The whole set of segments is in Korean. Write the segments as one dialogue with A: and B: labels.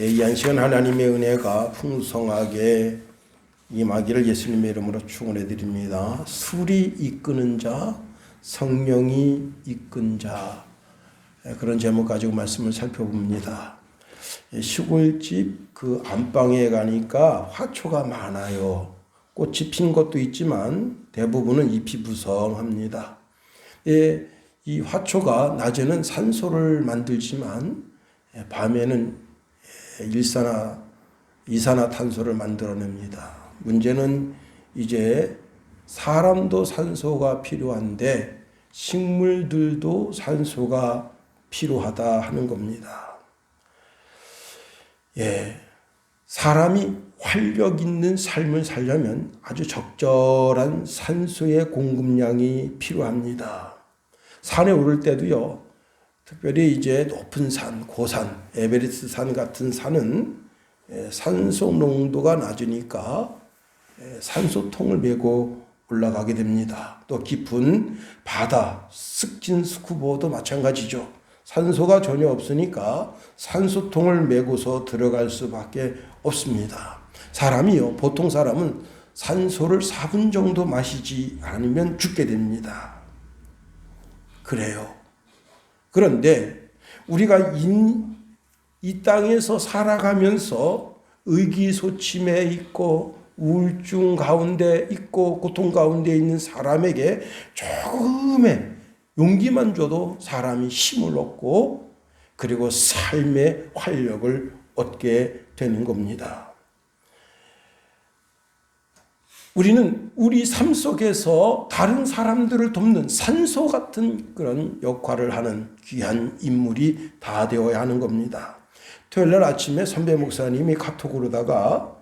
A: 이 한 시간 하나님의 은혜가 풍성하게 임하기를 예수님의 이름으로 축원해 드립니다. 술이 이끄는 자, 성령이 이끈 자, 그런 제목 가지고 말씀을 살펴봅니다. 시골집 그 안방에 가니까 화초가 많아요. 꽃이 핀 것도 있지만 대부분은 잎이 무성합니다. 이 화초가 낮에는 산소를 만들지만 밤에는 이산화탄소를 만들어냅니다. 문제는 이제 사람도 산소가 필요한데 식물들도 산소가 필요하다 하는 겁니다. 사람이 활력 있는 삶을 살려면 아주 적절한 산소의 공급량이 필요합니다. 산에 오를 때도요, 특별히 이제 높은 산, 고산, 에베레스트 산 같은 산은 산소 농도가 낮으니까 산소통을 메고 올라가게 됩니다. 또 깊은 바다, 스킨 스쿠버도 마찬가지죠. 산소가 전혀 없으니까 산소통을 메고서 들어갈 수밖에 없습니다. 사람이요, 보통 사람은 산소를 4분 정도 마시지 않으면 죽게 됩니다. 그래요. 그런데 우리가 이 땅에서 살아가면서 의기소침해 있고 우울증 가운데 있고 고통 가운데 있는 사람에게 조금의 용기만 줘도 사람이 힘을 얻고 그리고 삶의 활력을 얻게 되는 겁니다. 우리는 우리 삶 속에서 다른 사람들을 돕는 산소 같은 그런 역할을 하는 귀한 인물이 다 되어야 하는 겁니다. 토요일날 아침에 선배 목사님이 카톡으로다가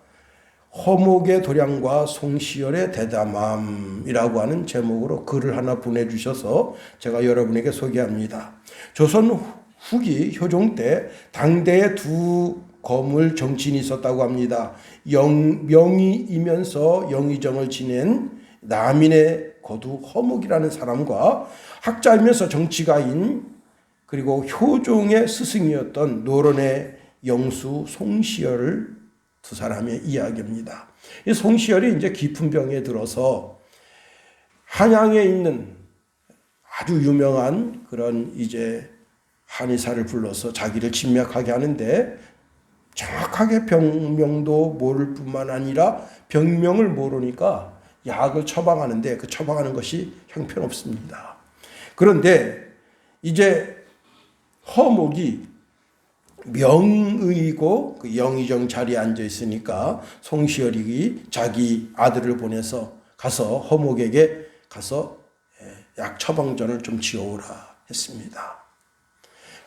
A: 허목의 도량과 송시열의 대담함이라고 하는 제목으로 글을 하나 보내주셔서 제가 여러분에게 소개합니다. 조선 후기 효종 때 당대에 두 거물 정치인이 있었다고 합니다. 명의이면서 영의정을 지낸 남인의 거두 허목이라는 사람과 학자이면서 정치가인 그리고 효종의 스승이었던 노론의 영수 송시열을 두 사람의 이야기입니다. 이 송시열이 이제 깊은 병에 들어서 한양에 있는 아주 유명한 그런 이제 한의사를 불러서 자기를 진맥하게 하는데 정확하게 병명도 모를 뿐만 아니라 병명을 모르니까 약을 처방하는데 그 처방하는 것이 형편없습니다. 그런데 이제 허목이 명의고 그 영의정 자리에 앉아 있으니까 송시열이 자기 아들을 보내서 가서 허목에게 가서 약 처방전을 좀 지어오라 했습니다.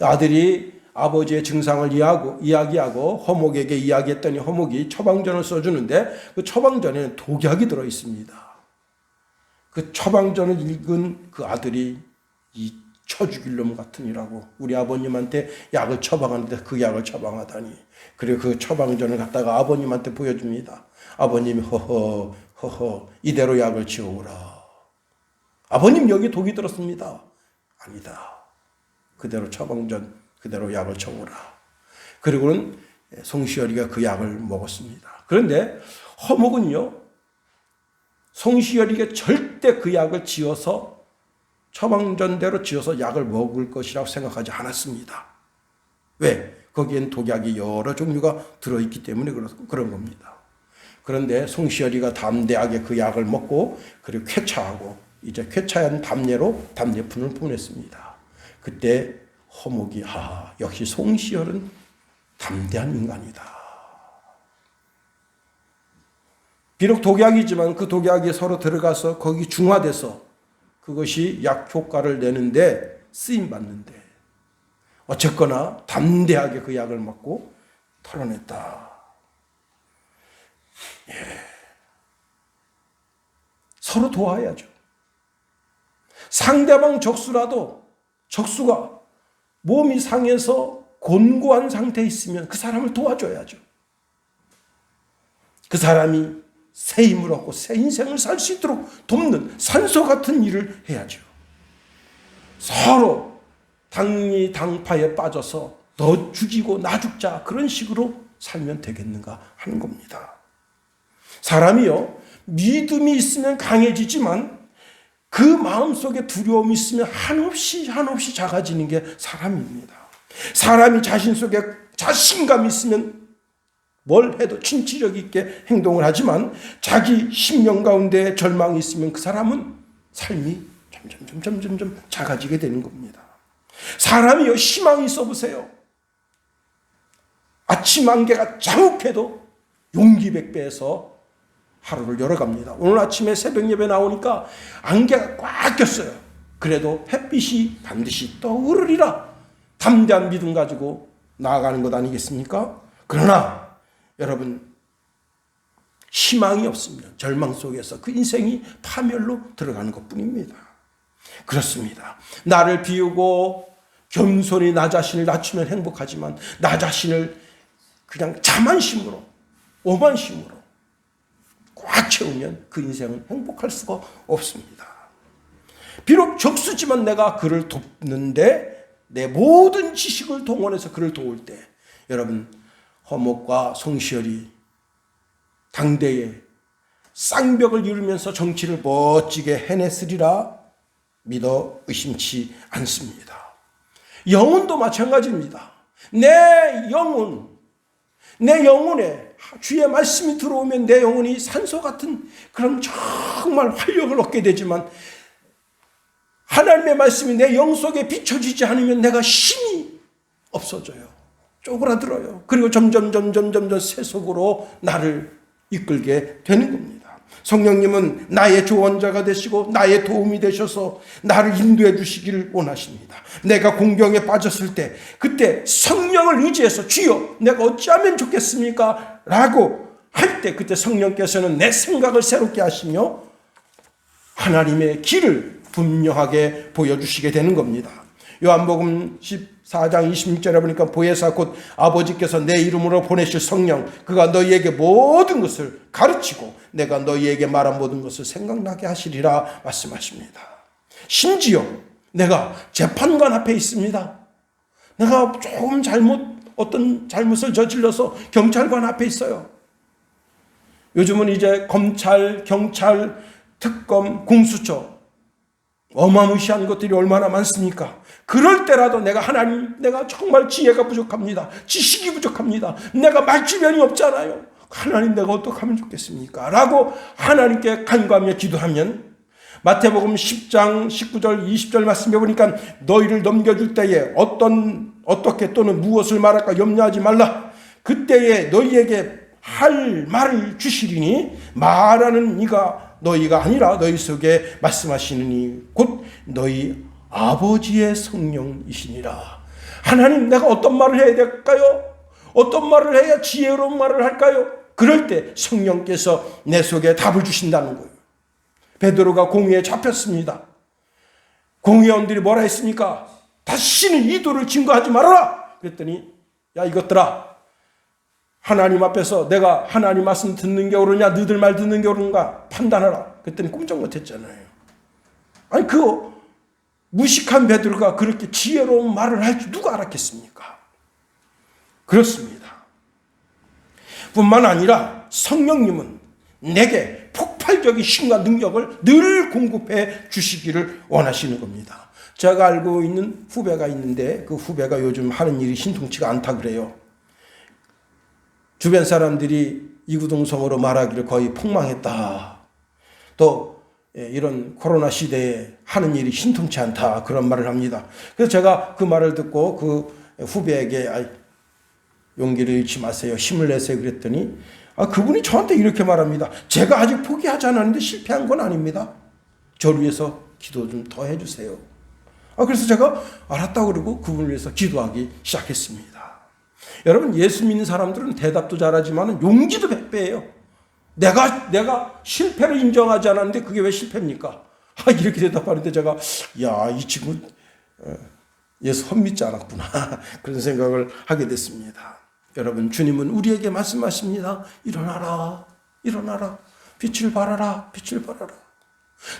A: 아들이 아버지의 증상을 이야기하고 허목에게 이야기했더니 허목이 처방전을 써주는데 그 처방전에는 독약이 들어 있습니다. 그 처방전을 읽은 그 아들이 이 쳐죽일 놈 같으니라고 우리 아버님한테 약을 처방하는데 그 약을 처방하다니. 그리고 그 처방전을 갖다가 아버님한테 보여줍니다. 아버님이 허허 이대로 약을 지어오라. 아버님 여기 독이 들었습니다. 아니다. 그대로 처방전 그대로 약을 쳐오라. 그리고는 송시열이가 그 약을 먹었습니다. 그런데 허목은요, 송시열이가 절대 그 약을 지어서 처방전대로 지어서 약을 먹을 것이라고 생각하지 않았습니다. 왜? 거기엔 독약이 여러 종류가 들어있기 때문에 그런 겁니다. 그런데 송시열이가 담대하게 그 약을 먹고 그리고 쾌차하고 이제 쾌차한 담례로 담례품을 보냈습니다. 그때 허목이 역시 송시열은 담대한 인간이다. 비록 독약이지만 그 독약이 서로 들어가서 거기 중화돼서 그것이 약 효과를 내는데 쓰임받는데 어쨌거나 담대하게 그 약을 먹고 털어냈다. 서로 도와야죠. 상대방 적수가 몸이 상해서 곤고한 상태에 있으면 그 사람을 도와줘야죠. 그 사람이 새 힘을 얻고 새 인생을 살 수 있도록 돕는 산소 같은 일을 해야죠. 서로 당파에 빠져서 너 죽이고 나 죽자 그런 식으로 살면 되겠는가 하는 겁니다. 사람이요, 믿음이 있으면 강해지지만 그 마음속에 두려움이 있으면 한없이 작아지는 게 사람입니다. 사람이 자신 속에 자신감이 있으면 뭘 해도 진취력 있게 행동을 하지만 자기 심령 가운데 절망이 있으면 그 사람은 삶이 점점 작아지게 되는 겁니다. 사람이요, 희망이 있어 보세요. 아침 안개가 자욱해도 용기 백배에서 하루를 열어갑니다. 오늘 아침에 새벽 예배 나오니까 안개가 꽉 꼈어요. 그래도 햇빛이 반드시 떠오르리라 담대한 믿음 가지고 나아가는 것 아니겠습니까? 그러나 여러분, 희망이 없으면 절망 속에서 그 인생이 파멸로 들어가는 것뿐입니다. 그렇습니다. 나를 비우고 겸손히 나 자신을 낮추면 행복하지만 나 자신을 그냥 자만심으로, 오만심으로 꽉 채우면 그 인생은 행복할 수가 없습니다. 비록 적수지만 내가 그를 돕는데 내 모든 지식을 동원해서 그를 도울 때 여러분, 허목과 송시열이 당대에 쌍벽을 이루면서 정치를 멋지게 해냈으리라 믿어 의심치 않습니다. 영혼도 마찬가지입니다. 내 영혼에 주의 말씀이 들어오면 내 영혼이 산소 같은 그런 정말 활력을 얻게 되지만 하나님의 말씀이 내 영 속에 비춰지지 않으면 내가 힘이 없어져요. 쪼그라들어요. 그리고 점점 세속으로 나를 이끌게 되는 겁니다. 성령님은 나의 조언자가 되시고 나의 도움이 되셔서 나를 인도해 주시기를 원하십니다. 내가 공경에 빠졌을 때 그때 성령을 의지해서 주여 내가 어찌하면 좋겠습니까? 라고 할 때 그때 성령께서는 내 생각을 새롭게 하시며 하나님의 길을 분명하게 보여주시게 되는 겁니다. 요한복음 14장 26절에 보니까 보혜사 곧 아버지께서 내 이름으로 보내실 성령 그가 너희에게 모든 것을 가르치고 내가 너희에게 말한 모든 것을 생각나게 하시리라 말씀하십니다. 심지어 내가 재판관 앞에 있습니다. 내가 조금 어떤 잘못을 저질러서 경찰관 앞에 있어요. 요즘은 이제 검찰, 경찰, 특검, 공수처 어마무시한 것들이 얼마나 많습니까? 그럴 때라도 내가 정말 지혜가 부족합니다. 지식이 부족합니다. 내가 말주변이 없잖아요. 하나님 내가 어떡하면 좋겠습니까? 라고 하나님께 간구하며 기도하면 마태복음 10장 19절 20절 말씀해 보니까 너희를 넘겨줄 때에 어떻게 또는 무엇을 말할까 염려하지 말라. 그때에 너희에게 할 말을 주시리니 말하는 이가 너희가 아니라 너희 속에 말씀하시느니 곧 너희 아버지의 성령이시니라. 하나님 내가 어떤 말을 해야 될까요? 어떤 말을 해야 지혜로운 말을 할까요? 그럴 때 성령께서 내 속에 답을 주신다는 거예요. 베드로가 공회에 잡혔습니다. 공회원들이 뭐라 했습니까? 다시는 이도를 증거하지 말아라. 그랬더니 야 이것들아 하나님 앞에서 내가 하나님 말씀 듣는 게 옳으냐 너희들 말 듣는 게 옳은가 판단하라. 그랬더니 꼼짝 못했잖아요. 아니 그 무식한 베드로가 그렇게 지혜로운 말을 할 줄 누가 알았겠습니까? 그렇습니다. 뿐만 아니라 성령님은 내게 폭발적인 힘과 능력을 늘 공급해 주시기를 원하시는 겁니다. 제가 알고 있는 후배가 있는데 그 후배가 요즘 하는 일이 신통치가 않다 그래요. 주변 사람들이 이구동성으로 말하기를 거의 폭망했다. 또 이런 코로나 시대에 하는 일이 신통치 않다. 그런 말을 합니다. 그래서 제가 그 말을 듣고 그 후배에게 용기를 잃지 마세요. 힘을 내세요. 그랬더니 그분이 저한테 이렇게 말합니다. 제가 아직 포기하지 않았는데 실패한 건 아닙니다. 저를 위해서 기도 좀 더 해주세요. 그래서 제가 알았다고 그러고 그분을 위해서 기도하기 시작했습니다. 여러분 예수 믿는 사람들은 대답도 잘하지만 용기도 100배예요. 내가 실패를 인정하지 않았는데 그게 왜 실패입니까? 이렇게 대답하는데 제가 이 친구 예수 헛믿지 않았구나 그런 생각을 하게 됐습니다. 여러분 주님은 우리에게 말씀하십니다. 일어나라. 빛을 발하라.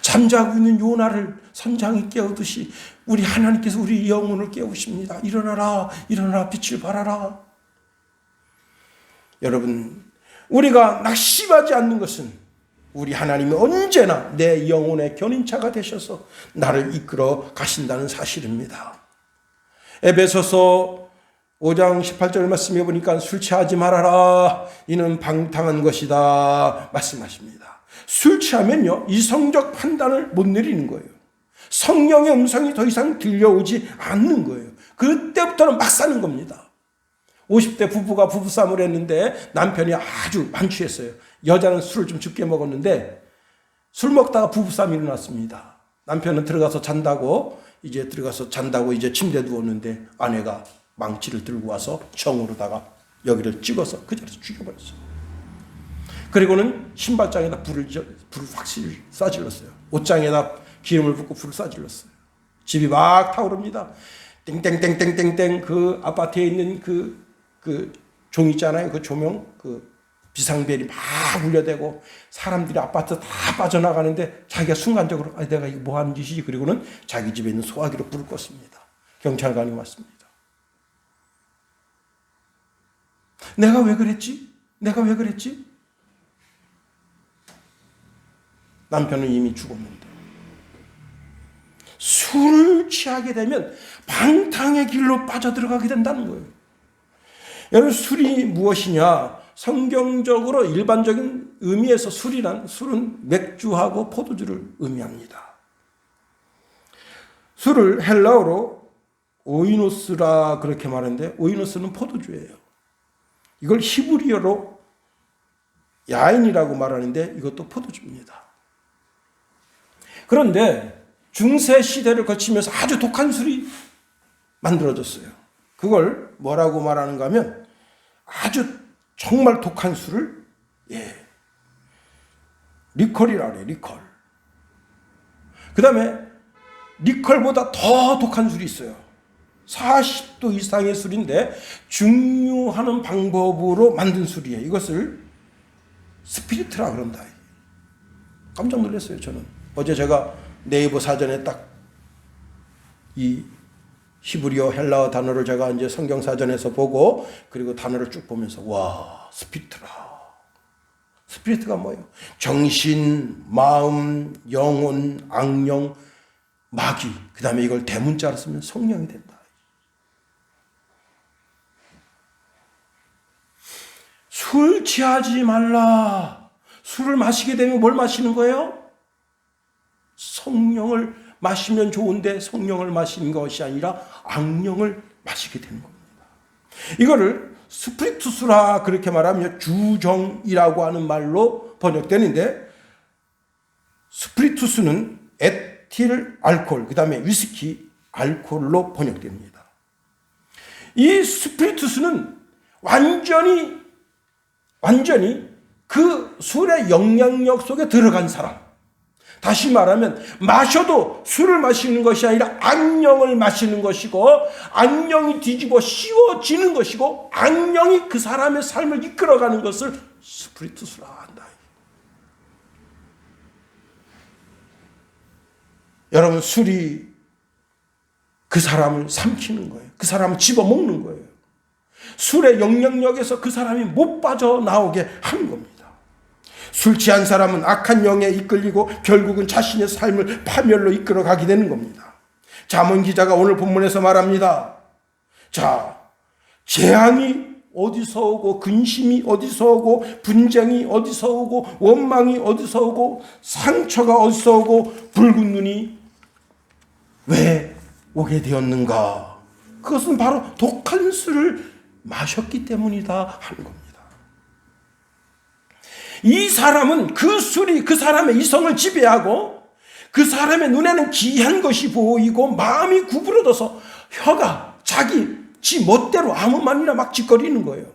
A: 잠자고 있는 요나를 선장이 깨우듯이 우리 하나님께서 우리 영혼을 깨우십니다. 일어나라, 일어나라, 빛을 발하라. 여러분, 우리가 낙심하지 않는 것은 우리 하나님이 언제나 내 영혼의 견인차가 되셔서 나를 이끌어 가신다는 사실입니다. 에베소서 5장 18절 말씀해 보니까 술 취하지 말아라. 이는 방탕한 것이다. 말씀하십니다. 술 취하면요, 이성적 판단을 못 내리는 거예요. 성령의 음성이 더 이상 들려오지 않는 거예요. 그때부터는 막 사는 겁니다. 50대 부부가 부부싸움을 했는데 남편이 아주 만취했어요. 여자는 술을 좀 적게 먹었는데 술 먹다가 부부싸움이 일어났습니다. 남편은 들어가서 잔다고 이제 침대에 누웠는데 아내가 망치를 들고 와서 정으로다가 여기를 찍어서 그 자리에서 죽여버렸어요. 그리고는 신발장에다 불을 확실히 쏴질렀어요. 옷장에다 기름을 붓고 불을 쏴질렀어요. 집이 막 타오릅니다. 땡땡땡땡땡땡 그 아파트에 있는 그 종 있잖아요. 그 조명, 그 비상벨이 막 울려대고 사람들이 아파트 다 빠져나가는데 자기가 순간적으로 내가 이거 뭐 하는 짓이지? 그리고는 자기 집에 있는 소화기로 불을 껐습니다. 경찰관이 왔습니다. 내가 왜 그랬지? 남편은 이미 죽었는데. 술을 취하게 되면 방탕의 길로 빠져들어가게 된다는 거예요. 여러분, 술이 무엇이냐? 성경적으로 일반적인 의미에서 술은 맥주하고 포도주를 의미합니다. 술을 헬라어로 오이노스라 그렇게 말하는데 오이노스는 포도주예요. 이걸 히브리어로 야인이라고 말하는데 이것도 포도주입니다. 그런데 중세 시대를 거치면서 아주 독한 술이 만들어졌어요. 그걸 뭐라고 말하는가 하면 아주 정말 독한 술을 리컬이라고 해요. 리컬. 그 다음에 리컬보다 더 독한 술이 있어요. 40도 이상의 술인데 증류하는 방법으로 만든 술이에요. 이것을 스피리트라 그런다. 깜짝 놀랐어요. 저는 어제 제가 네이버 사전에 딱 이 히브리어 헬라어 단어를 제가 이제 성경 사전에서 보고 그리고 단어를 쭉 보면서 와, 스피리트가 뭐예요? 정신, 마음, 영혼, 악령, 마귀. 그 다음에 이걸 대문자로 쓰면 성령이 된다. 술 취하지 말라. 술을 마시게 되면 뭘 마시는 거예요? 성령을 마시면 좋은데 성령을 마시는 것이 아니라 악령을 마시게 되는 겁니다. 이거를 스피리투스라 그렇게 말하면 주정이라고 하는 말로 번역되는데 스피리투스는 에틸 알코올, 그 다음에 위스키 알코올로 번역됩니다. 이 스피리투스는 완전히 그 술의 영향력 속에 들어간 사람. 다시 말하면 마셔도 술을 마시는 것이 아니라 악령을 마시는 것이고 악령이 뒤집어 씌워지는 것이고 악령이 그 사람의 삶을 이끌어가는 것을 스피리투스라 한다. 여러분, 술이 그 사람을 삼키는 거예요. 그 사람을 집어먹는 거예요. 술의 영향력에서 그 사람이 못 빠져나오게 하는 겁니다. 술 취한 사람은 악한 영에 이끌리고 결국은 자신의 삶을 파멸로 이끌어가게 되는 겁니다. 잠언 기자가 오늘 본문에서 말합니다. 자, 재앙이 어디서 오고 근심이 어디서 오고 분쟁이 어디서 오고 원망이 어디서 오고 상처가 어디서 오고 붉은 눈이 왜 오게 되었는가? 그것은 바로 독한 술을 마셨기 때문이다 하는 겁니다. 이 사람은 그 술이 그 사람의 이성을 지배하고 그 사람의 눈에는 기이한 것이 보이고 마음이 구부러져서 혀가 지 멋대로 아무 말이나 막 짓거리는 거예요.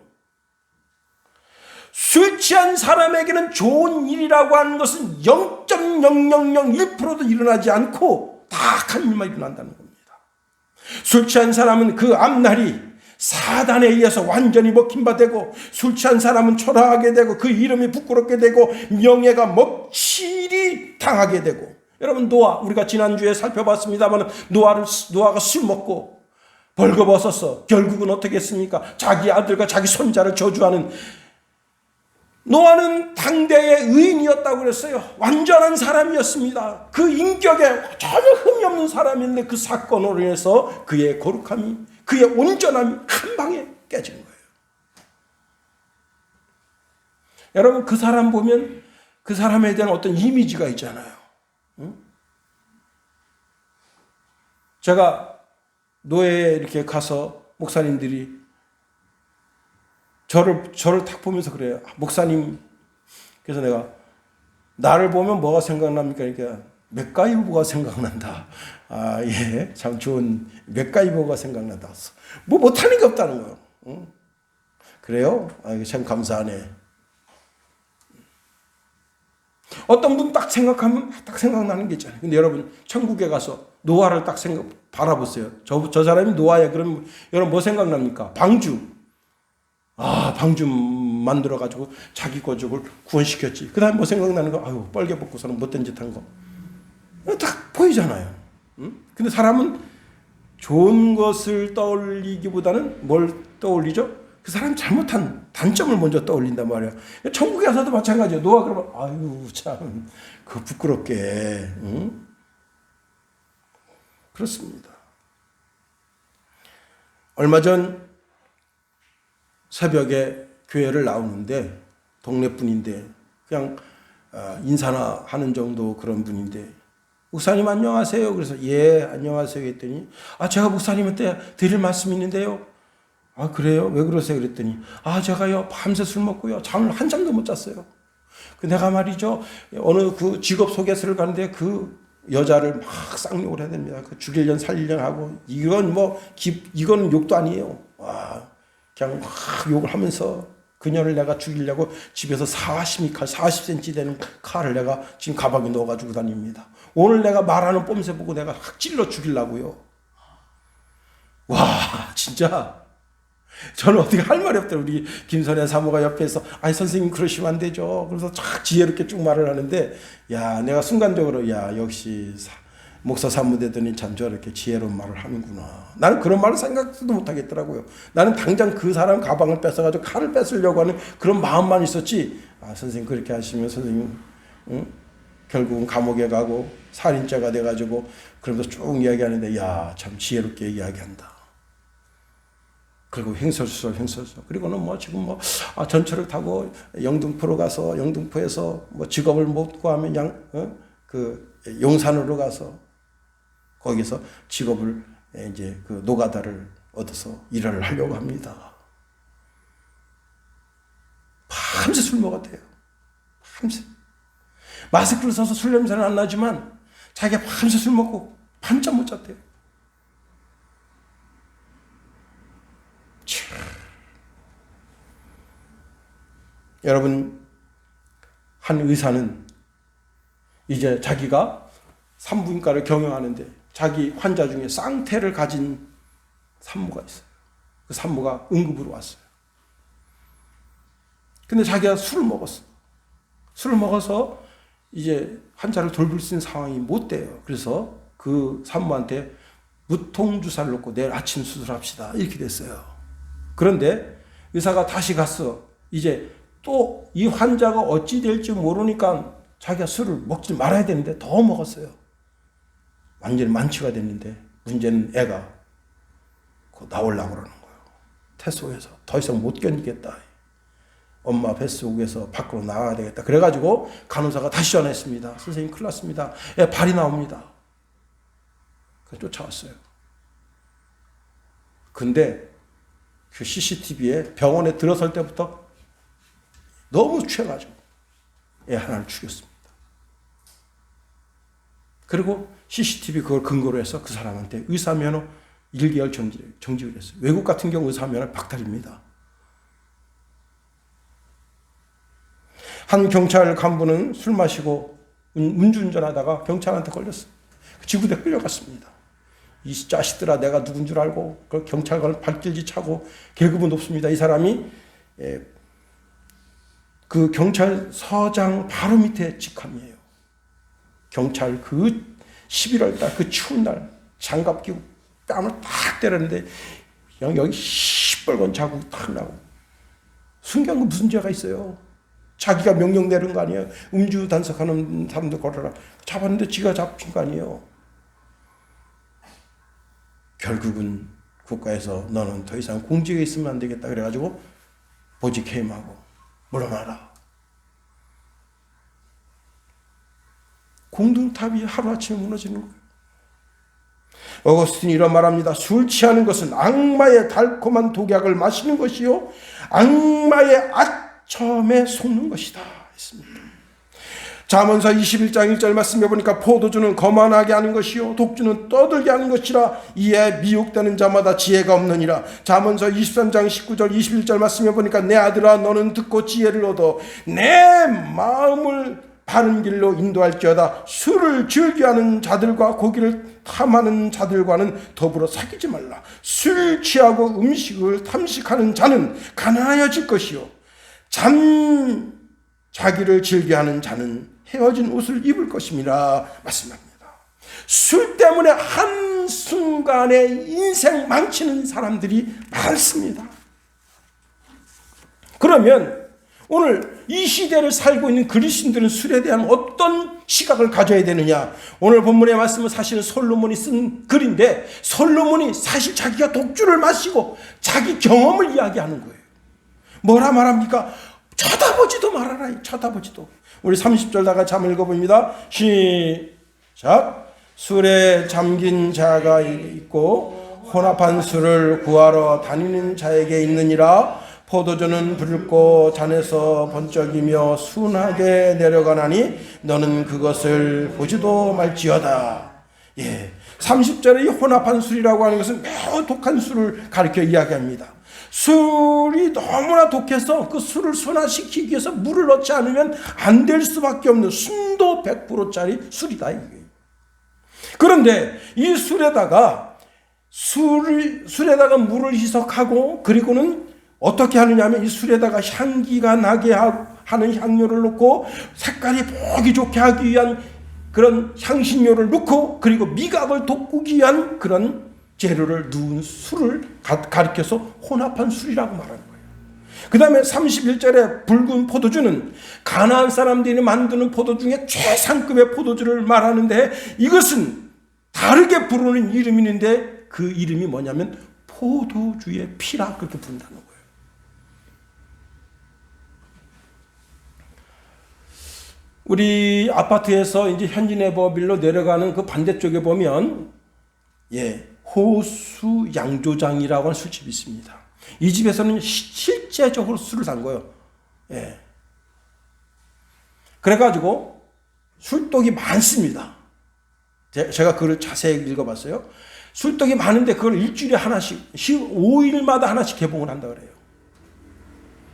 A: 술 취한 사람에게는 좋은 일이라고 하는 것은 0.0001%도 일어나지 않고 다 악한 일만 일어난다는 겁니다. 술 취한 사람은 그 앞날이 사단에 의해서 완전히 먹힌 바 되고 술 취한 사람은 초라하게 되고 그 이름이 부끄럽게 되고 명예가 먹칠이 당하게 되고 여러분 노아 우리가 지난주에 살펴봤습니다만 노아가 술 먹고 벌거벗었어. 결국은 어떻게 했습니까? 자기 아들과 자기 손자를 저주하는 노아는 당대의 의인이었다고 그랬어요. 완전한 사람이었습니다. 그 인격에 전혀 흠이 없는 사람인데 그 사건으로 인해서 그의 거룩함이 그의 온전함이 한 방에 깨진 거예요. 여러분 그 사람 보면 그 사람에 대한 어떤 이미지가 있잖아요. 응? 제가 노예에 이렇게 가서 목사님들이 저를 딱 보면서 그래요. 목사님. 그래서 내가 나를 보면 뭐가 생각납니까? 그러니까 맥가이버가 생각난다. 아, 예. 참 좋은 맥가이버가 생각난다. 뭐 못하는 게 없다는 거예요. 응? 그래요? 아, 이거 참 감사하네. 어떤 분 딱 생각하면 딱 생각나는 게 있잖아요. 근데 여러분 천국에 가서 노아를 딱 바라보세요. 저 사람이 노아야. 그럼 여러분 뭐 생각납니까? 방주. 아, 방주 만들어가지고 자기 가족을 구원시켰지. 그 다음에 뭐 생각나는 거? 아유, 뻘개 벗고서는 못된 짓 한 거. 딱 보이잖아요. 응? 근데 사람은 좋은 것을 떠올리기보다는 뭘 떠올리죠? 그 사람 잘못한 단점을 먼저 떠올린단 말이에요. 천국에 가서도 마찬가지예요. 노아 그러면, 아유, 참, 그 부끄럽게. 응? 그렇습니다. 얼마 전 새벽에 교회를 나오는데 동네 분인데 그냥 인사나 하는 정도 그런 분인데 목사님 안녕하세요. 그래서 예 안녕하세요 했더니 제가 목사님한테 드릴 말씀이 있는데요. 아 그래요? 왜 그러세요? 그랬더니 제가요 밤새 술 먹고요 잠을 한잠도 못 잤어요. 내가 말이죠 어느 그 직업 소개서를 가는데 그 여자를 막 쌍욕을 해야 됩니다. 그 죽이려는 살리려는 하고 이건 이건 욕도 아니에요. 와. 그냥 막 욕을 하면서 그녀를 내가 죽이려고 집에서 40cm 되는 칼을 내가 지금 가방에 넣어가지고 다닙니다. 오늘 내가 말하는 뽐새 보고 내가 확 찔러 죽이려고요. 와 진짜 저는 어떻게 할 말이 없더라고요. 우리 김선혜 사모가 옆에서 아니 선생님 그러시면 안 되죠. 그래서 쫙 지혜롭게 쭉 말을 하는데 야 내가 순간적으로 야 역시 목사 사무되더니 참 저렇게 지혜로운 말을 하는구나. 나는 그런 말을 생각도 못 하겠더라고요. 나는 당장 그 사람 가방을 뺏어가지고 칼을 뺏으려고 하는 그런 마음만 있었지. 선생님 그렇게 하시면 선생님 응? 결국은 감옥에 가고 살인죄가 돼가지고 그러면서 쭉 이야기하는데 야 참 지혜롭게 이야기한다. 그리고 횡설수설. 그리고는 지금 전철을 타고 영등포로 가서 영등포에서 직업을 못 구하면 그 용산으로 가서 거기서 직업을 이제 그 노가다를 얻어서 일을 하려고 합니다. 밤새 술 먹었대요. 밤새. 마스크를 써서 술 냄새는 안 나지만 자기가 밤새 술 먹고 밤잠 못 잤대요. 여러분 한 의사는 이제 자기가 산부인과를 경영하는데 자기 환자 중에 쌍태를 가진 산모가 있어요. 그 산모가 응급으로 왔어요. 근데 자기가 술을 먹었어. 술을 먹어서 이제 환자를 돌볼 수 있는 상황이 못 돼요. 그래서 그 산모한테 무통주사를 놓고 내일 아침 수술합시다. 이렇게 됐어요. 그런데 의사가 다시 갔어. 이제 또 이 환자가 어찌 될지 모르니까 자기가 술을 먹지 말아야 되는데 더 먹었어요. 완전히 만취가 됐는데 문제는 애가 곧 나오려고 그러는 거예요. 태 속에서 더 이상 못 견디겠다. 엄마 뱃속에서 밖으로 나가야 되겠다. 그래가지고 간호사가 다시 전화했습니다. 선생님 큰일 났습니다. 애 발이 나옵니다. 그래서 쫓아왔어요. 근데 그 CCTV에 병원에 들어설 때부터 너무 취해가지고 애 하나를 죽였습니다. 그리고 CCTV 그걸 근거로 해서 그 사람한테 의사면허 1개월 정지를 했어요. 외국 같은 경우 의사면허 박탈입니다. 한 경찰 간부는 술 마시고 음주운전하다가 경찰한테 걸렸어요. 지구대 끌려갔습니다. 이 자식들아 내가 누군 줄 알고 그 경찰관을 발길지 차고 계급은 높습니다. 이 사람이 그 경찰서장 바로 밑에 직함이에요. 경찰 그 11월 달 그 추운 날 장갑 끼고 뺨을 딱 때렸는데 여기 시뻘건 자국 딱 나고. 순교한 거 무슨 죄가 있어요? 자기가 명령 내린 거 아니에요? 음주 단속하는 사람들 걸어라. 잡았는데 지가 잡힌 거 아니에요? 결국은 국가에서 너는 더 이상 공직에 있으면 안 되겠다 그래가지고 보직 해임하고 물러나라. 공동탑이 하루아침에 무너지는 거예요. 어거스틴이 이런 말합니다. 술 취하는 것은 악마의 달콤한 독약을 마시는 것이요 악마의 아첨에 속는 것이다 했습니다. 잠언서 21장 1절 말씀해 보니까 포도주는 거만하게 하는 것이요 독주는 떠들게 하는 것이라 이에 미혹되는 자마다 지혜가 없느니라. 잠언서 23장 19절 21절 말씀해 보니까 내 아들아 너는 듣고 지혜를 얻어 내 마음을 바른 길로 인도할지어다. 술을 즐겨하는 자들과 고기를 탐하는 자들과는 더불어 사귀지 말라. 술 취하고 음식을 탐식하는 자는 가난하여질 것이요 자기를 즐겨하는 자는 헤어진 옷을 입을 것임이라 말씀합니다. 술 때문에 한순간에 인생 망치는 사람들이 많습니다. 그러면 오늘 이 시대를 살고 있는 그리스도인들은 술에 대한 어떤 시각을 가져야 되느냐? 오늘 본문의 말씀은 사실은 솔로몬이 쓴 글인데 솔로몬이 사실 자기가 독주를 마시고 자기 경험을 이야기하는 거예요. 뭐라 말합니까? 쳐다보지도 말아라. 쳐다보지도. 우리 30절 다 같이 한번 읽어봅니다. 시작. 술에 잠긴 자가 있고 혼합한 술을 구하러 다니는 자에게 있느니라. 포도주는 붉고 잔에서 번쩍이며 순하게 내려가나니 너는 그것을 보지도 말지어다. 예, 30절에 이 혼합한 술이라고 하는 것은 매우 독한 술을 가리켜 이야기합니다. 술이 너무나 독해서 그 술을 순화시키기 위해서 물을 넣지 않으면 안 될 수밖에 없는 순도 100%짜리 술이다. 이게. 그런데 이 술에다가 물을 희석하고 그리고는 어떻게 하느냐 하면 이 술에다가 향기가 나게 하는 향료를 넣고 색깔이 보기 좋게 하기 위한 그런 향신료를 넣고 그리고 미각을 돋구기 위한 그런 재료를 넣은 술을 가리켜서 혼합한 술이라고 말하는 거예요. 그 다음에 31절에 붉은 포도주는 가나안 사람들이 만드는 포도 중에 최상급의 포도주를 말하는데 이것은 다르게 부르는 이름이 있는데 그 이름이 뭐냐면 포도주의 피라 그렇게 부른다는 거예요. 우리 아파트에서 이제 현진에버빌로 내려가는 그 반대쪽에 보면 호수 양조장이라고 하는 술집이 있습니다. 이 집에서는 실제적으로 술을 산 거예요. 그래가지고 술독이 많습니다. 제가 그걸 자세히 읽어봤어요. 술독이 많은데 그걸 일주일에 하나씩 15일마다 하나씩 개봉을 한다 그래요.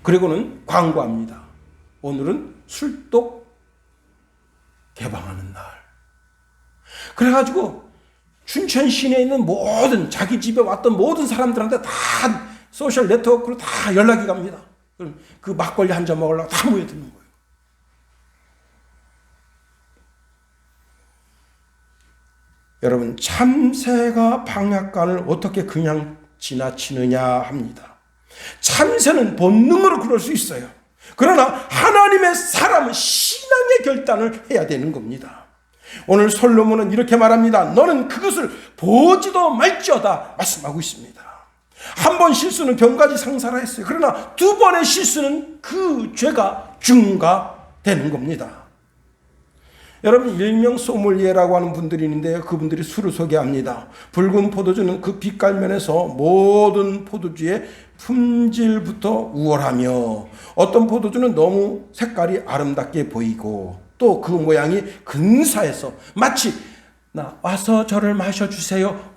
A: 그리고는 광고합니다. 오늘은 술독 개방하는 날. 그래가지고 춘천 시내에 있는 모든 자기 집에 왔던 모든 사람들한테 다 소셜 네트워크로 다 연락이 갑니다. 그럼 그 막걸리 한 잔 먹으려고 다 모여드는 거예요. 여러분 참새가 방앗간을 어떻게 그냥 지나치느냐 합니다. 참새는 본능으로 그럴 수 있어요. 그러나 하나님의 사람은 신앙의 결단을 해야 되는 겁니다. 오늘 솔로몬은 이렇게 말합니다. 너는 그것을 보지도 말지어다 말씀하고 있습니다. 한 번 실수는 병가지 상사라 했어요. 그러나 두 번의 실수는 그 죄가 중과되는 겁니다. 여러분 일명 소믈리에라고 하는 분들이 있는데 그분들이 술을 소개합니다. 붉은 포도주는 그 빛깔면에서 모든 포도주의 품질부터 우월하며 어떤 포도주는 너무 색깔이 아름답게 보이고 또 그 모양이 근사해서 마치 나 와서 저를 마셔주세요.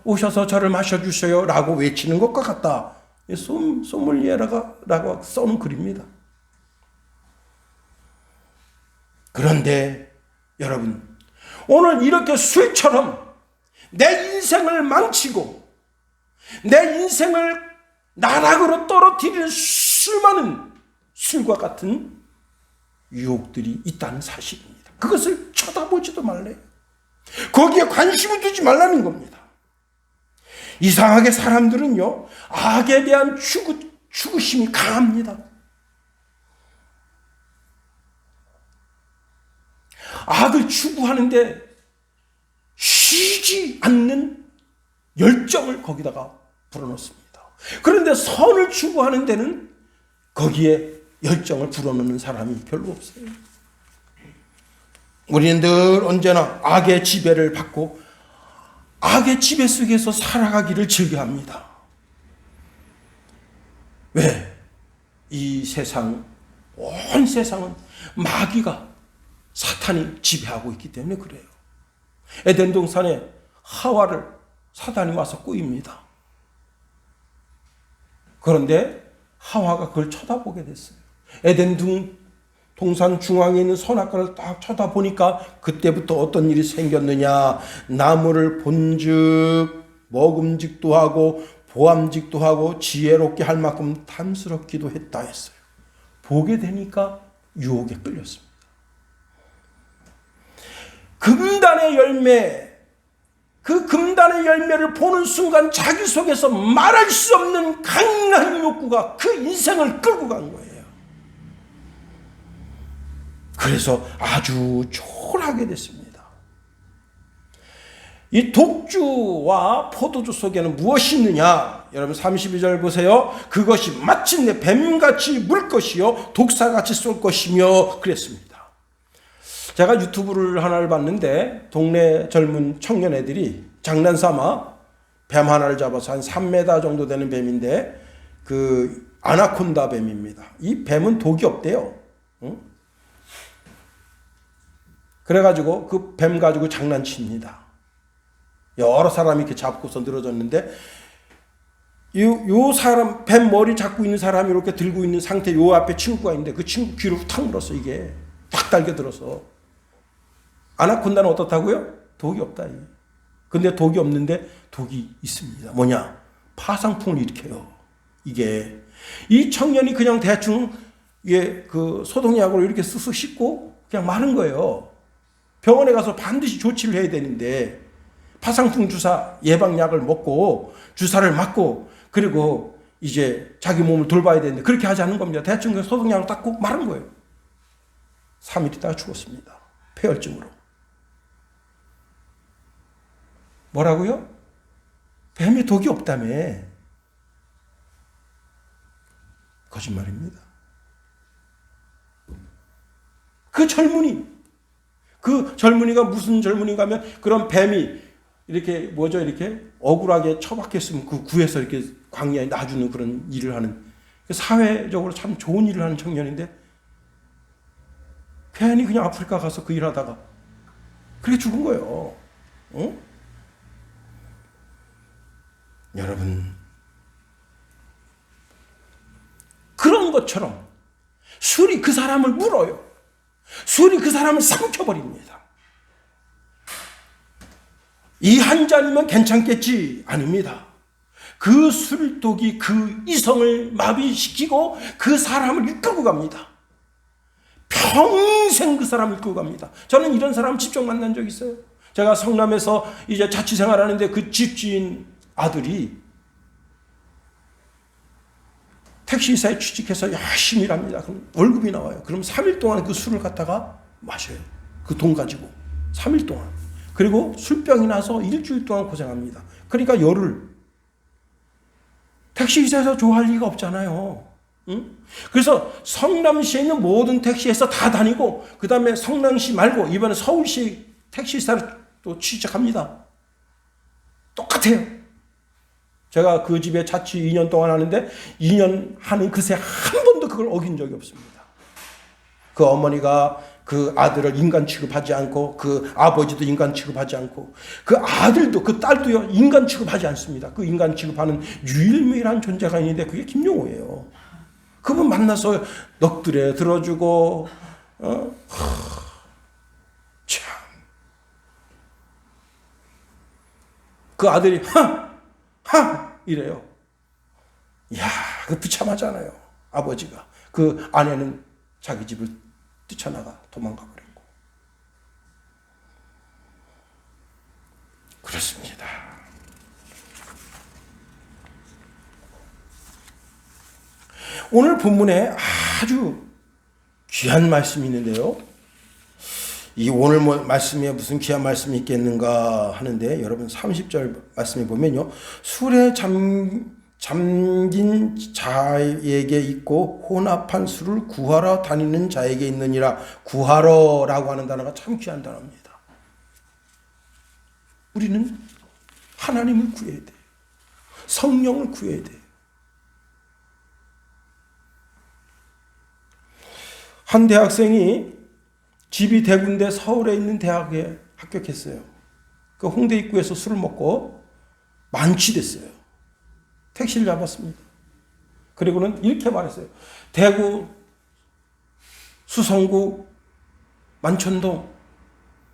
A: 오셔서 저를 마셔주세요 라고 외치는 것과 같다. 소믈리에라고 써놓은 글입니다. 그런데 여러분 오늘 이렇게 술처럼 내 인생을 망치고 내 인생을 나락으로 떨어뜨리는 수많은 술과 같은 유혹들이 있다는 사실입니다. 그것을 쳐다보지도 말래요. 거기에 관심을 두지 말라는 겁니다. 이상하게 사람들은요, 악에 대한 추구심이 강합니다. 악을 추구하는데 쉬지 않는 열정을 거기다가 불어넣습니다. 그런데 선을 추구하는 데는 거기에 열정을 불어넣는 사람이 별로 없어요. 우리는 늘 언제나 악의 지배를 받고 악의 지배 속에서 살아가기를 즐겨합니다. 왜? 이 세상, 온 세상은 마귀가, 사탄이 지배하고 있기 때문에 그래요. 에덴 동산에 하와를 사탄이 와서 꼬입니다. 그런데 하와가 그걸 쳐다보게 됐어요. 에덴 동산 중앙에 있는 선악과를 딱 쳐다보니까 그때부터 어떤 일이 생겼느냐. 나무를 본즉 먹음직도 하고 보암직도 하고 지혜롭게 할 만큼 탐스럽기도 했다 했어요. 보게 되니까 유혹에 끌렸습니다. 금단의 열매, 그 금단의 열매를 보는 순간 자기 속에서 말할 수 없는 강력한 욕구가 그 인생을 끌고 간 거예요. 그래서 아주 초라하게 됐습니다. 이 독주와 포도주 속에는 무엇이 있느냐? 여러분 32절 보세요. 그것이 마침내 뱀같이 물 것이요 독사같이 쏠 것이며 그랬습니다. 제가 유튜브를 하나를 봤는데 동네 젊은 청년 애들이 장난삼아 뱀 하나를 잡아서 한 3m 정도 되는 뱀인데 그 아나콘다 뱀입니다. 이 뱀은 독이 없대요. 응? 그래가지고 그 뱀 가지고 장난칩니다. 여러 사람이 이렇게 잡고서 늘어졌는데 요 사람 뱀 머리 잡고 있는 사람이 이렇게 들고 있는 상태 요 앞에 친구가 있는데 그 친구 귀로 탁 물었어. 이게 탁 달겨들어서. 아나콘다는 어떻다고요? 독이 없다. 근데 독이 없는데 독이 있습니다. 뭐냐? 파상풍을 일으켜요. 이게 이 청년이 그냥 대충 그 소독약으로 이렇게 쓱쓱 씻고 그냥 마는 거예요. 병원에 가서 반드시 조치를 해야 되는데 파상풍 주사 예방약을 먹고 주사를 맞고 그리고 이제 자기 몸을 돌봐야 되는데 그렇게 하지 않은 겁니다. 대충 소독약을 닦고 마른 거예요. 3일 있다가 죽었습니다. 폐혈증으로. 뭐라고요? 뱀에 독이 없다며. 거짓말입니다. 그 젊은이가 무슨 젊은이가 하면 그런 뱀이 이렇게 이렇게 억울하게 처박혔으면 그 구해서 이렇게 광야에 놔주는 그런 일을 하는 사회적으로 참 좋은 일을 하는 청년인데 괜히 그냥 아프리카 가서 그 일하다가 그렇게 죽은 거예요. 어? 여러분 그런 것처럼 술이 그 사람을 물어요. 술이 그 사람을 삼켜버립니다. 이 한 잔이면 괜찮겠지? 아닙니다. 그 술독이 그 이성을 마비시키고 그 사람을 이끌고 갑니다. 평생 그 사람을 이끌고 갑니다. 저는 이런 사람 직접 만난 적 있어요. 제가 성남에서 이제 자취생활하는데 그 집주인 아들이 택시사에 취직해서 열심히 일합니다. 그럼 월급이 나와요. 그럼 3일 동안 그 술을 갖다가 마셔요. 그 돈 가지고 3일 동안. 그리고 술병이 나서 일주일 동안 고생합니다. 그러니까 열흘. 택시기사에서 좋아할 리가 없잖아요. 응? 그래서 성남시에 있는 모든 택시에서 다 다니고 그 다음에 성남시 말고 이번에 서울시 택시기사를 또 취직합니다. 똑같아요. 제가 그 집에 자취 2년 동안 하는데 2년 하는 그새 한 번도 그걸 어긴 적이 없습니다. 그 어머니가 그 아들을 인간 취급하지 않고 그 아버지도 인간 취급하지 않고 그 아들도 그 딸도요 인간 취급하지 않습니다. 그 인간 취급하는 유일무이한 존재가 있는데 그게 김용호예요. 그분 만나서 넋두레 들어주고 참 그 아들이 이래요. 이야, 그 비참하잖아요. 아버지가. 그 아내는 자기 집을 뛰쳐나가 도망가 버렸고. 그렇습니다. 오늘 본문에 아주 귀한 말씀이 있는데요. 이 오늘 말씀에 무슨 귀한 말씀이 있겠는가 하는데, 여러분 30절 말씀에 보면요, 술에 잠긴 자에게 있고 혼합한 술을 구하러 다니는 자에게 있느니라. 구하러라고 하는 단어가 참 귀한 단어입니다. 우리는 하나님을 구해야 돼요. 성령을 구해야 돼요. 한 대학생이 집이 대구인데 서울에 있는 대학에 합격했어요. 그 홍대 입구에서 술을 먹고 만취됐어요. 택시를 잡았습니다. 그리고는 이렇게 말했어요. 대구, 수성구, 만천동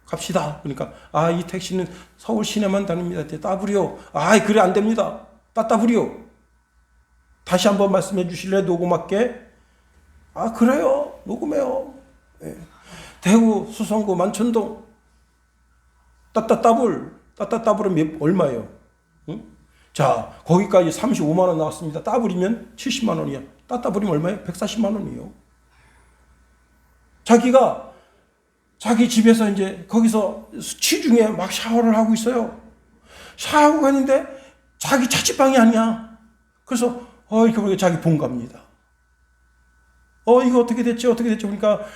A: 갑시다. 그러니까 이 택시는 서울 시내만 다닙니다. 따부리요. 그래 안 됩니다. 따부리요. 다시 한번 말씀해 주실래요? 녹음할게. 그래요. 녹음해요. 네. 대구, 수성구, 만천동 따따따불은 얼마예요? 응? 자, 거기까지 35만 원 나왔습니다. 따블이면 70만 원이야. 따따블이면 얼마예요? 140만 원이에요. 자기가 자기 집에서 이제 거기서 취중에 막 샤워를 하고 있어요. 샤워하고 있는데 자기 자취방이 아니야. 그래서 이렇게 보니까 자기 본가입니다. 이거 어떻게 됐지? 그러니까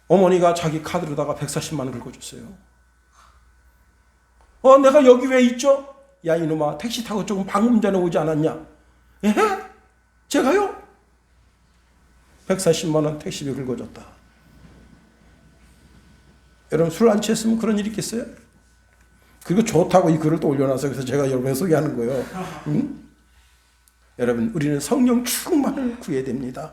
A: 어머니가 자기 카드로다가 140만 원 긁어줬어요. 내가 여기 왜 있죠? 야, 이놈아, 택시 타고 조금 방금 전에 오지 않았냐? 예? 제가요? 140만 원 택시비 긁어줬다. 여러분, 술 안 취했으면 그런 일이 있겠어요? 그리고 좋다고 이 글을 또 올려놔서 그래서 제가 여러분에 소개하는 거예요. 응? 여러분, 우리는 성령 충만을 구해야 됩니다.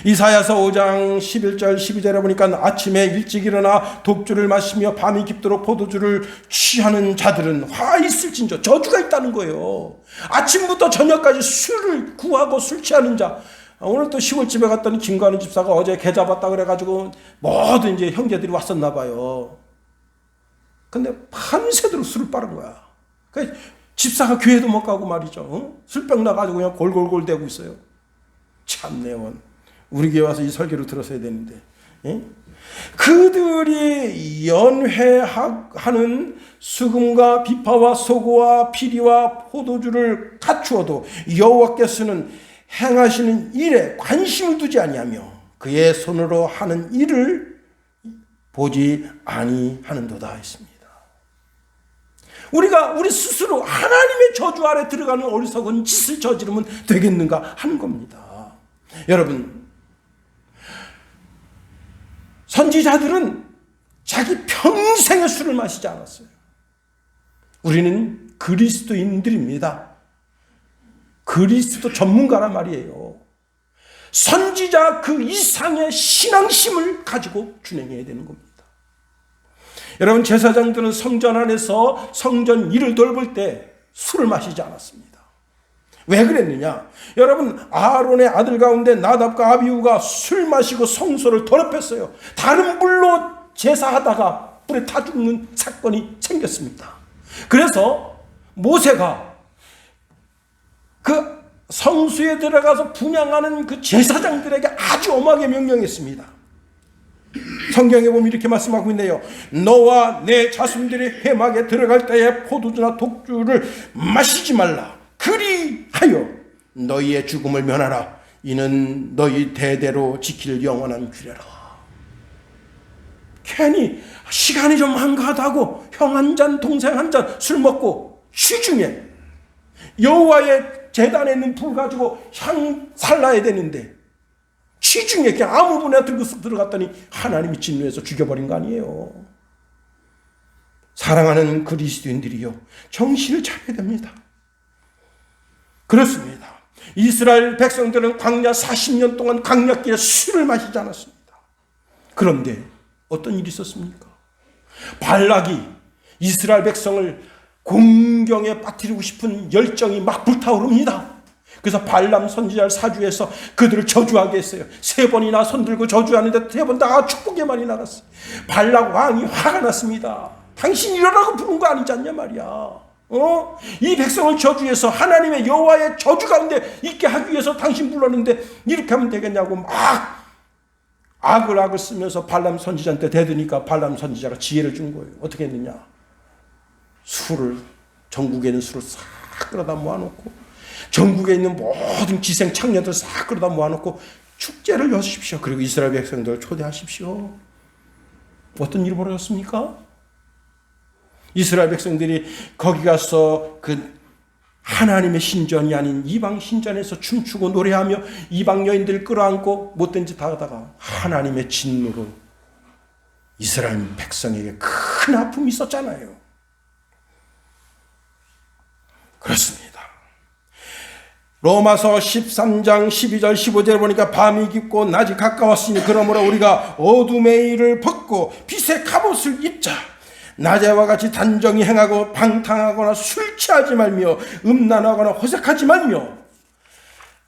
A: 이사야서 5장 11절 12절에 보니까 아침에 일찍 일어나 독주를 마시며 밤이 깊도록 포도주를 취하는 자들은 화 있을진저, 저주가 있다는 거예요. 아침부터 저녁까지 술을 구하고 술 취하는 자. 오늘 또 시골집에 갔더니 김관우 집사가 어제 개 잡았다 그래가지고 모든 이제 형제들이 왔었나 봐요. 근데 밤새도록 술을 빠른 거야. 그러니까 집사가 교회도 못 가고 말이죠. 술병 나가지고 그냥 골골골 대고 있어요. 참네요. 우리 교회 와서 이 설교를 들었어야 되는데. 그들이 연회하는 수금과 비파와 소고와 피리와 포도주를 갖추어도 여호와께서는 행하시는 일에 관심을 두지 아니하며 그의 손으로 하는 일을 보지 아니하는도다 했습니다. 우리가 우리 스스로 하나님의 저주 아래 들어가는 어리석은 짓을 저지르면 되겠는가 하는 겁니다. 여러분, 선지자들은 자기 평생의 술을 마시지 않았어요. 우리는 그리스도인들입니다. 그리스도 전문가란 말이에요. 선지자 그 이상의 신앙심을 가지고 준행해야 되는 겁니다. 여러분, 제사장들은 성전 안에서 성전 일을 돌볼 때 술을 마시지 않았습니다. 왜 그랬느냐? 여러분, 아론의 아들 가운데 나답과 아비후가 술 마시고 성소를 더럽혔어요. 다른 불로 제사하다가 불에 타 죽는 사건이 생겼습니다. 그래서 모세가 그 성수에 들어가서 분향하는 그 제사장들에게 아주 엄하게 명령했습니다. 성경에 보면 이렇게 말씀하고 있네요. 너와 내 자손들이 회막에 들어갈 때에 포도주나 독주를 마시지 말라. 그리하여 너희의 죽음을 면하라. 이는 너희 대대로 지킬 영원한 규례라. 괜히 시간이 좀 한가하다고 형 한 잔 동생 한 잔 술 먹고 시중에 여호와의 제단에 있는 불 가지고 향 살라야 되는데 시중에 그냥 아무 분야 들고 들어갔더니 하나님이 진노해서 죽여버린 거 아니에요. 사랑하는 그리스도인들이요, 정신을 차려야 됩니다. 그렇습니다. 이스라엘 백성들은 광야 40년 동안 광야길에 술을 마시지 않았습니다. 그런데 어떤 일이 있었습니까? 발락이 이스라엘 백성을 공경에 빠뜨리고 싶은 열정이 막 불타오릅니다. 그래서 발람 선지자를 사주해서 그들을 저주하게 했어요. 3번이나 손들고 저주하는데 3번 다 축복의 말이 나갔어요. 발락 왕이 화가 났습니다. 당신 이러라고 부른 거 아니지 않냐 말이야. 이 백성을 저주해서 하나님의 여호와의 저주 가운데 있게 하기 위해서 당신 불렀는데 이렇게 하면 되겠냐고 막 악을 쓰면서 발람 선지자한테 대드니까 발람 선지자가 지혜를 준 거예요. 어떻게 했느냐? 전국에 있는 술을 싹 끌어다 모아놓고 전국에 있는 모든 기생 청년들 싹 끌어다 모아놓고 축제를 여십시오. 그리고 이스라엘 백성들을 초대하십시오. 어떤 일이 벌어졌습니까? 이스라엘 백성들이 거기 가서 그 하나님의 신전이 아닌 이방 신전에서 춤추고 노래하며 이방 여인들을 끌어안고 못된 짓 하다가 하나님의 진노로 이스라엘 백성에게 큰 아픔이 있었잖아요. 그렇습니다. 로마서 13장 12절 15절에 보니까 밤이 깊고 낮이 가까웠으니 그러므로 우리가 어둠의 일을 벗고 빛의 갑옷을 입자. 낮에와 같이 단정히 행하고 방탕하거나 술 취하지 말며 음란하거나 호색하지 말며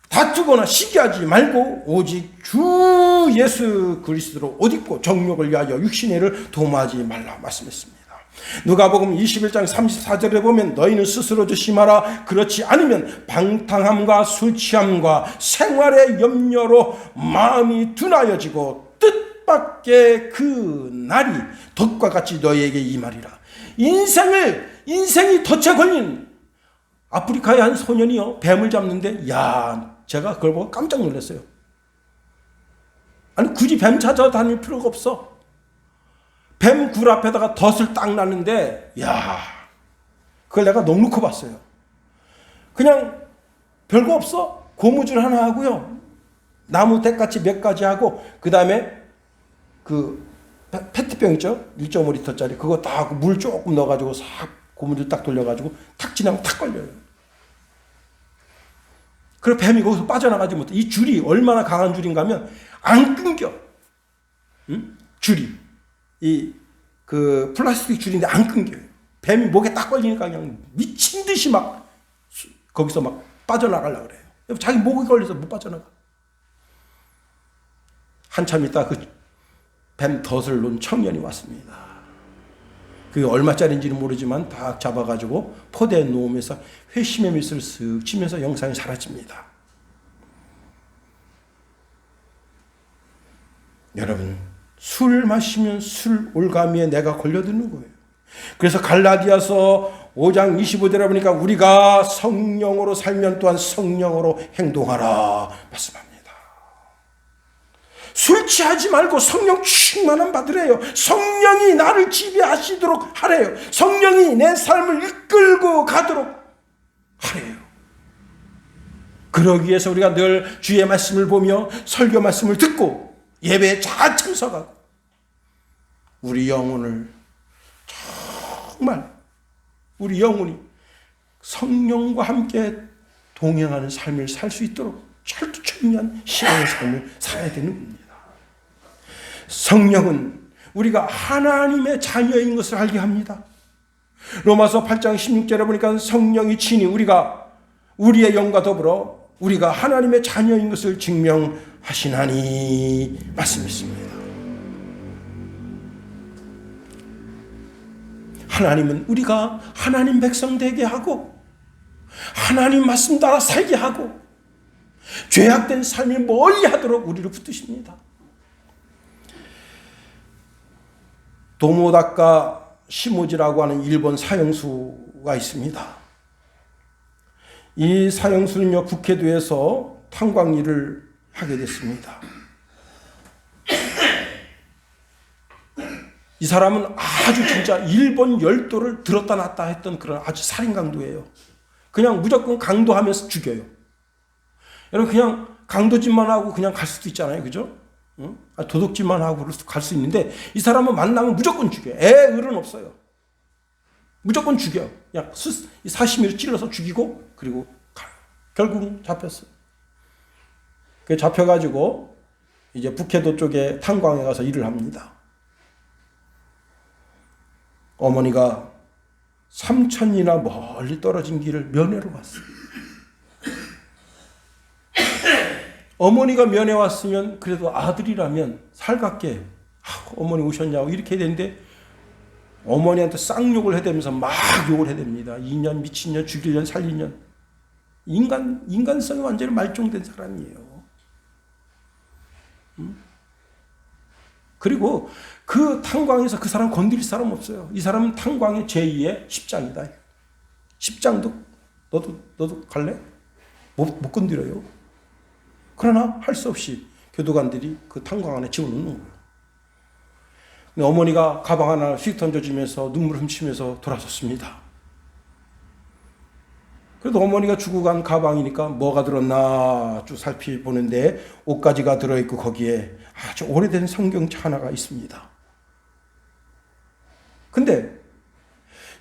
A: 다투거나 시기하지 말고 오직 주 예수 그리스도로 옷 입고 정욕을 위하여 육신의 일을 도모하지 말라 말씀했습니다. 누가복음 21장 34절에 보면 너희는 스스로 조심하라. 그렇지 않으면 방탕함과 술 취함과 생활의 염려로 마음이 둔하여지고 뜻밖의 그 날이 덫과 같이 너희에게 임하리라. 인생이 덫에 걸린 아프리카의 한 소년이요 뱀을 잡는데 제가 그걸 보고 깜짝 놀랐어요. 아니 굳이 뱀 찾아다닐 필요가 없어. 뱀 굴 앞에다가 덫을 딱 놨는데 그걸 내가 넉넉히 봤어요. 그냥 별거 없어. 고무줄 하나 하고요. 나무 대까지 몇 가지 하고 그 다음에 그 페트병 있죠? 1.5리터짜리 그거 다 하고 물 조금 넣어가지고 싹 고무줄 딱 돌려가지고 탁 지나면 탁 걸려요. 그리고 뱀이 거기서 빠져나가지 못해. 이 줄이 얼마나 강한 줄인가 하면 안 끊겨. 줄이. 그 플라스틱 줄인데 안 끊겨요. 뱀이 목에 딱 걸리니까 그냥 미친 듯이 막 거기서 막 빠져나가려고 그래요. 자기 목에 걸려서 못 빠져나가. 한참 있다 그 뱀 덫을 놓은 청년이 왔습니다. 그게 얼마짜리인지는 모르지만 다 잡아가지고 포대에 놓으면서 회심의 미소를 쓱 치면서 영상이 사라집니다. 여러분 술 마시면 술 올가미에 내가 걸려드는 거예요. 그래서 갈라디아서 5장 25절에 보니까 우리가 성령으로 살면 또한 성령으로 행동하라 말씀합니다. 술 취하지 말고 성령 충만함 받으래요. 성령이 나를 지배하시도록 하래요. 성령이 내 삶을 이끌고 가도록 하래요. 그러기 위해서 우리가 늘 주의 말씀을 보며 설교 말씀을 듣고 예배에 잘 참석하고 우리 영혼을 정말 우리 영혼이 성령과 함께 동행하는 삶을 살 수 있도록 철두철미한 신앙의 삶을 살아야 되는 겁니다. 성령은 우리가 하나님의 자녀인 것을 알게 합니다. 로마서 8장 16절에 보니까 성령이 친히 우리의 영과 더불어 우리가 하나님의 자녀인 것을 증명하시나니 말씀했습니다. 하나님은 우리가 하나님 백성 되게 하고 하나님 말씀 따라 살게 하고 죄악된 삶을 멀리하도록 우리를 붙드십니다. 도모다카 시모지라고 하는 일본 사형수가 있습니다. 이 사형수는요 북해도에서 탄광 일을 하게 됐습니다. 이 사람은 아주 진짜 일본 열도를 들었다 놨다 했던 그런 아주 살인 강도예요. 그냥 무조건 강도하면서 죽여요. 여러분 그냥 강도짓만 하고 그냥 갈 수도 있잖아요, 그죠? 도둑질만 하고 갈 수 있는데 이 사람은 만나면 무조건 죽여요. 을은 없어요. 무조건 죽여. 그냥 사시미로 찔러서 죽이고 그리고 결국 잡혔어요. 그 잡혀가지고 이제 북해도 쪽에 탄광에 가서 일을 합니다. 어머니가 3천이나 멀리 떨어진 길을 면회로 갔어요. 어머니가 면회 왔으면 그래도 아들이라면 살갑게 어머니 오셨냐고 이렇게 되는데 어머니한테 쌍욕을 해대면서 막 욕을 해댑니다. 2년, 미친년, 죽일년, 살리년. 인간성이 완전히 말종된 사람이에요. 그리고 그 탄광에서 그 사람 건드릴 사람 없어요. 이 사람은 탄광의 제2의 10장이다. 10장도 너도 갈래? 못 건드려요. 그러나 할 수 없이 교도관들이 그 탄광 안에 집어넣는 거예요. 근데 어머니가 가방 하나 휙 던져주면서 눈물 훔치면서 돌아섰습니다. 그래도 어머니가 주고 간 가방이니까 뭐가 들었나 쭉 살펴보는데 옷가지가 들어있고 거기에 아주 오래된 성경책 하나가 있습니다. 근데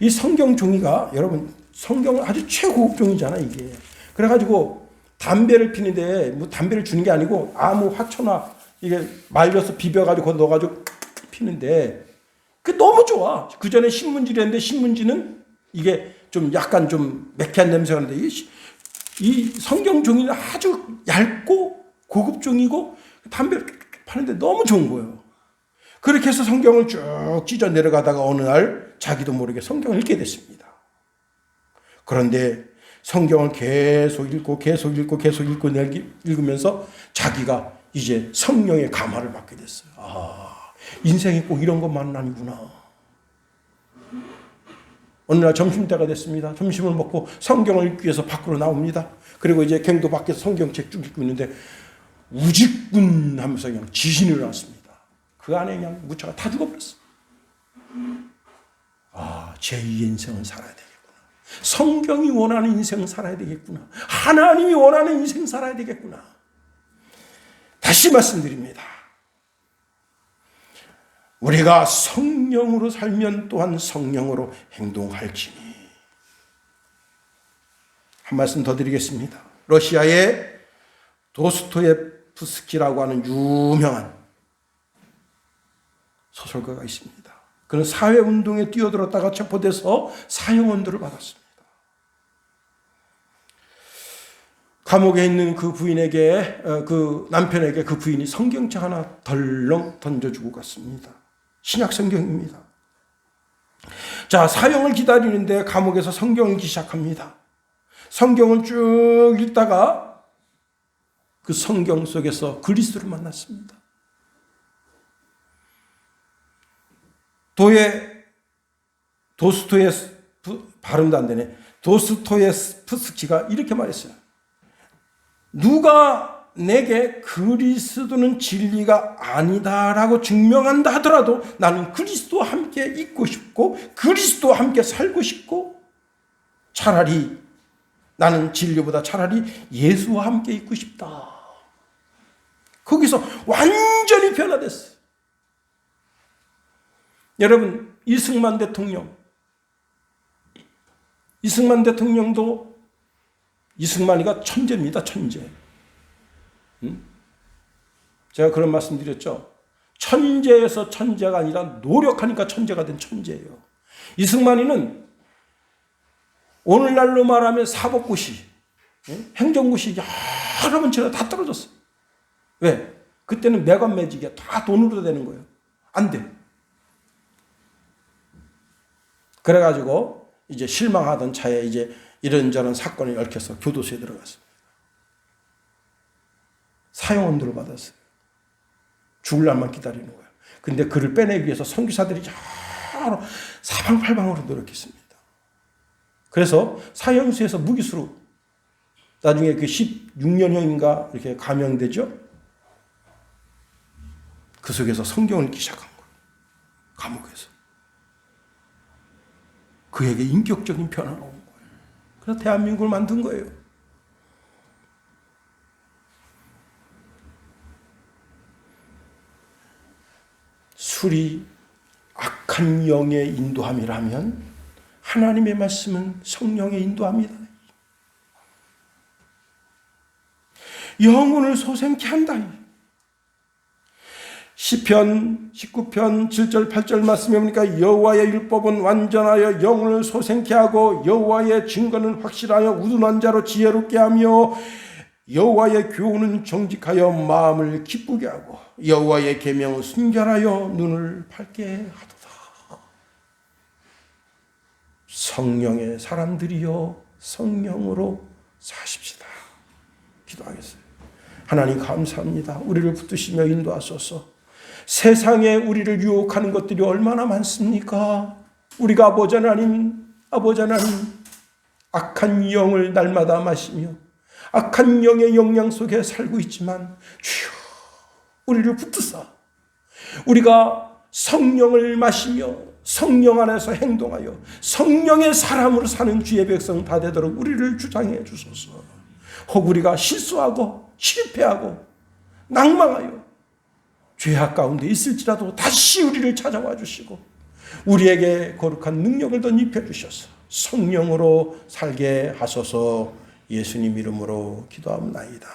A: 이 성경 종이가 여러분 성경은 아주 최고급 종이잖아 이게. 그래가지고 담배를 피는데 뭐 담배를 주는 게 아니고 아무 화초나 이게 말려서 비벼가지고 넣어가지고 피는데 그 너무 좋아. 그 전에 신문지를 했는데 신문지는 이게 좀 약간 좀 매캐한 냄새가 나는데 이 성경 종이는 아주 얇고 고급 종이고 담배를 파는데 너무 좋은 거예요. 그렇게 해서 성경을 쭉 찢어 내려가다가 어느 날 자기도 모르게 성경을 읽게 됐습니다. 그런데 성경을 계속 읽고 읽으면서 자기가 이제 성령의 감화를 받게 됐어요. 아, 인생이 꼭 이런 것만은 아니구나. 어느 날 점심때가 됐습니다. 점심을 먹고 성경을 읽기 위해서 밖으로 나옵니다. 그리고 이제 갱도 밖에서 성경책 쭉 읽고 있는데 우직군 하면서 그냥 지진이 일어났습니다. 그 안에 그냥 무차가 다 죽어버렸어. 아, 제2의 인생을 살아야 되겠구나. 성경이 원하는 인생을 살아야 되겠구나. 하나님이 원하는 인생 살아야 되겠구나. 다시 말씀드립니다. 우리가 성령으로 살면 또한 성령으로 행동할지니. 한 말씀 더 드리겠습니다. 러시아의 도스토옙스키라고 하는 유명한 소설가가 있습니다. 그는 사회운동에 뛰어들었다가 체포돼서 사형언도를 받았습니다. 감옥에 있는 그 부인에게, 그 남편에게 그 부인이 성경책 하나 덜렁 던져주고 갔습니다. 신약 성경입니다. 자, 사형을 기다리는데 감옥에서 성경을 읽기 시작합니다. 성경을 쭉 읽다가 그 성경 속에서 그리스도를 만났습니다. 발음도 안 되네. 도스토옙스키가 이렇게 말했어요. 누가 내게 그리스도는 진리가 아니다라고 증명한다 하더라도 나는 그리스도와 함께 있고 싶고 그리스도와 함께 살고 싶고 차라리 나는 진리보다 차라리 예수와 함께 있고 싶다. 거기서 완전히 변화됐어요. 여러분, 이승만 대통령도 이승만이가 천재입니다. 천재. 제가 그런 말씀 드렸죠. 천재에서 천재가 아니라 노력하니까 천재가 된 천재예요. 이승만이는 오늘날로 말하면 사법고시, 행정고시 여러 번 치러 다 떨어졌어요. 왜? 그때는 매관매직이야. 다 돈으로 되는 거예요. 안 돼. 그래가지고 이제 실망하던 차에 이제 이런저런 사건이 얽혀서 교도소에 들어갔습니다. 사형언도를 받았어요. 죽을 날만 기다리는 거예요. 근데 그를 빼내기 위해서 선교사들이 여러 사방팔방으로 노력했습니다. 그래서 사형수에서 무기수로 나중에 그 16년형인가 이렇게 감형되죠. 그 속에서 성경을 읽기 시작한 거예요. 감옥에서. 그에게 인격적인 변화가 온 거예요. 그래서 대한민국을 만든 거예요. 술이 악한 영의 인도함이라면 하나님의 말씀은 성령의 인도함이다. 영혼을 소생케 한다. 시편 19편 7절 8절 말씀에 보니까 여호와의 율법은 완전하여 영혼을 소생케 하고 여호와의 증거는 확실하여 우둔한 자로 지혜롭게 하며 여호와의 교훈은 정직하여 마음을 기쁘게 하고 여호와의 계명은 순결하여 눈을 밝게 하도다. 성령의 사람들이여 성령으로 사십시다. 기도하겠어요. 하나님 감사합니다. 우리를 붙드시며 인도하소서. 세상에 우리를 유혹하는 것들이 얼마나 많습니까? 우리가 아버지 하나님 악한 영을 날마다 마시며 악한 영의 영향 속에 살고 있지만 주여 우리를 붙드사 우리가 성령을 마시며 성령 안에서 행동하여 성령의 사람으로 사는 주의 백성 다 되도록 우리를 주장해 주소서. 혹 우리가 실수하고 실패하고 낭망하여 죄악 가운데 있을지라도 다시 우리를 찾아와 주시고 우리에게 거룩한 능력을 더 입혀 주셔서 성령으로 살게 하소서. 예수님 이름으로 기도합나이다.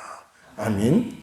A: 아멘.